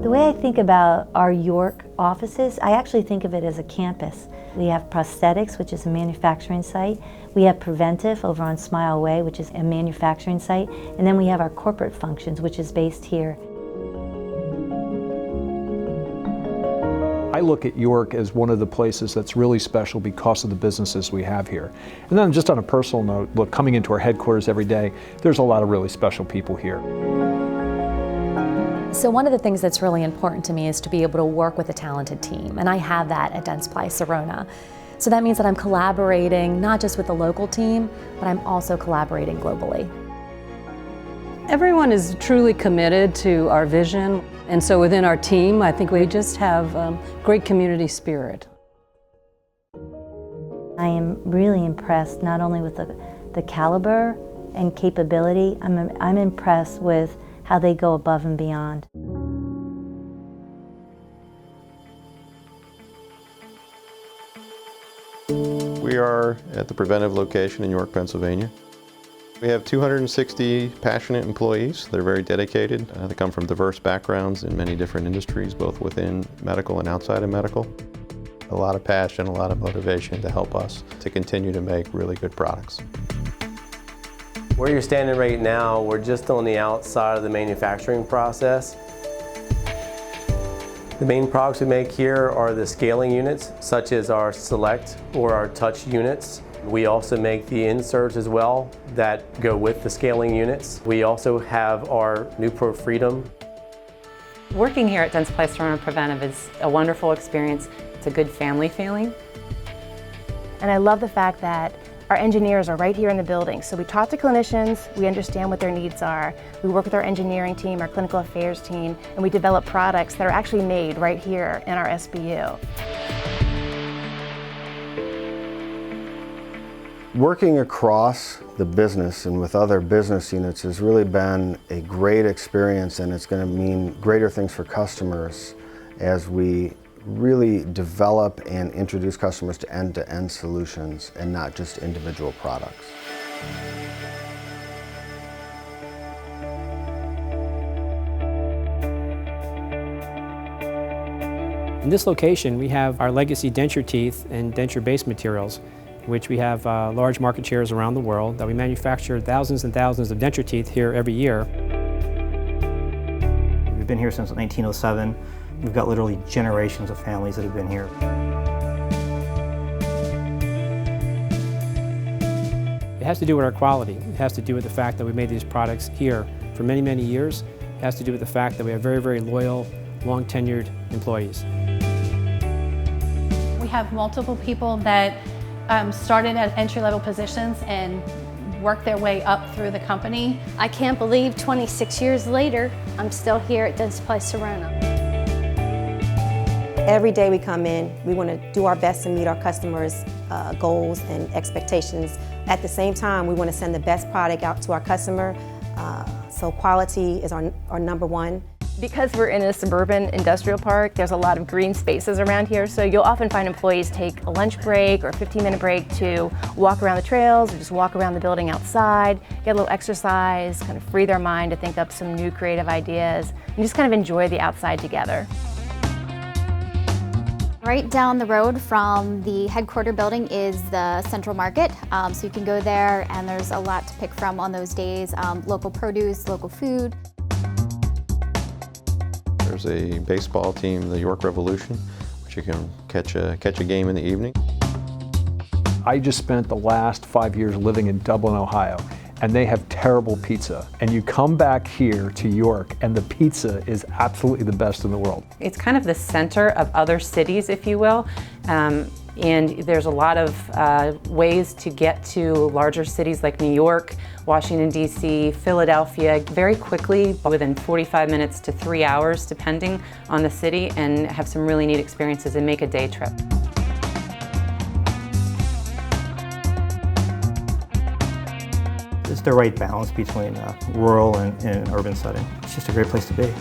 The way I think about our York offices, I actually think of it as a campus. We have prosthetics, which is a manufacturing site. We have preventive over on Smile Way, which is a manufacturing site. And then we have our corporate functions, which is based here. I look at York as one of the places that's really special because of the businesses we have here. And then just on a personal note, look, coming into our headquarters every day, there's a lot of really special people here. So one of the things that's really important to me is to be able to work with a talented team, and I have that at Dentsply Sirona. So that means that I'm collaborating not just with the local team, but I'm also collaborating globally. Everyone is truly committed to our vision, and so within our team, I think we just have great community spirit. I am really impressed not only with the caliber and capability, I'm impressed with how they go above and beyond. We are at the preventive location in York, Pennsylvania. We have 260 passionate employees. They're very dedicated. They come from diverse backgrounds in many different industries, both within medical and outside of medical. A lot of passion, a lot of motivation to help us to continue to make really good products. Where you're standing right now, we're just on the outside of the manufacturing process. The main products we make here are the scaling units, such as our Select or our Touch units. We also make the inserts as well that go with the scaling units. We also have our new Pro Freedom. Working here at Dentsply Sirona Preventive is a wonderful experience. It's a good family feeling. And I love the fact that our engineers are right here in the building. So we talk to clinicians, we understand what their needs are. We work with our engineering team, our clinical affairs team, and we develop products that are actually made right here in our SBU. Working across the business and with other business units has really been a great experience, and it's going to mean greater things for customers as we really develop and introduce customers to end-to-end solutions and not just individual products. In this location, we have our legacy denture teeth and denture-based materials, which we have large market shares around the world, that we manufacture thousands and thousands of denture teeth here every year. We've been here since 1907. We've got literally generations of families that have been here. It has to do with our quality. It has to do with the fact that we made these products here for many, many years. It has to do with the fact that we have very, very loyal, long-tenured employees. We have multiple people that started at entry-level positions and worked their way up through the company. I can't believe 26 years later, I'm still here at Dentsply Sirona. Every day we come in, we want to do our best to meet our customers' goals and expectations. At the same time, we want to send the best product out to our customer, so quality is our number one. Because we're in a suburban industrial park, there's a lot of green spaces around here, so you'll often find employees take a lunch break or a 15-minute break to walk around the trails or just walk around the building outside, get a little exercise, kind of free their mind to think up some new creative ideas, and just kind of enjoy the outside together. Right down the road from the headquarter building is the Central Market, so you can go there and there's a lot to pick from on those days, local produce, local food. There's a baseball team, the York Revolution, which you can catch a game in the evening. I just spent the last 5 years living in Dublin, Ohio, and they have terrible pizza. And you come back here to York, and the pizza is absolutely the best in the world. It's kind of the center of other cities, if you will. And there's a lot of ways to get to larger cities like New York, Washington, D.C., Philadelphia, very quickly, within 45 minutes to 3 hours, depending on the city, and have some really neat experiences and make a day trip. It's the right balance between rural and urban setting. It's just a great place to be.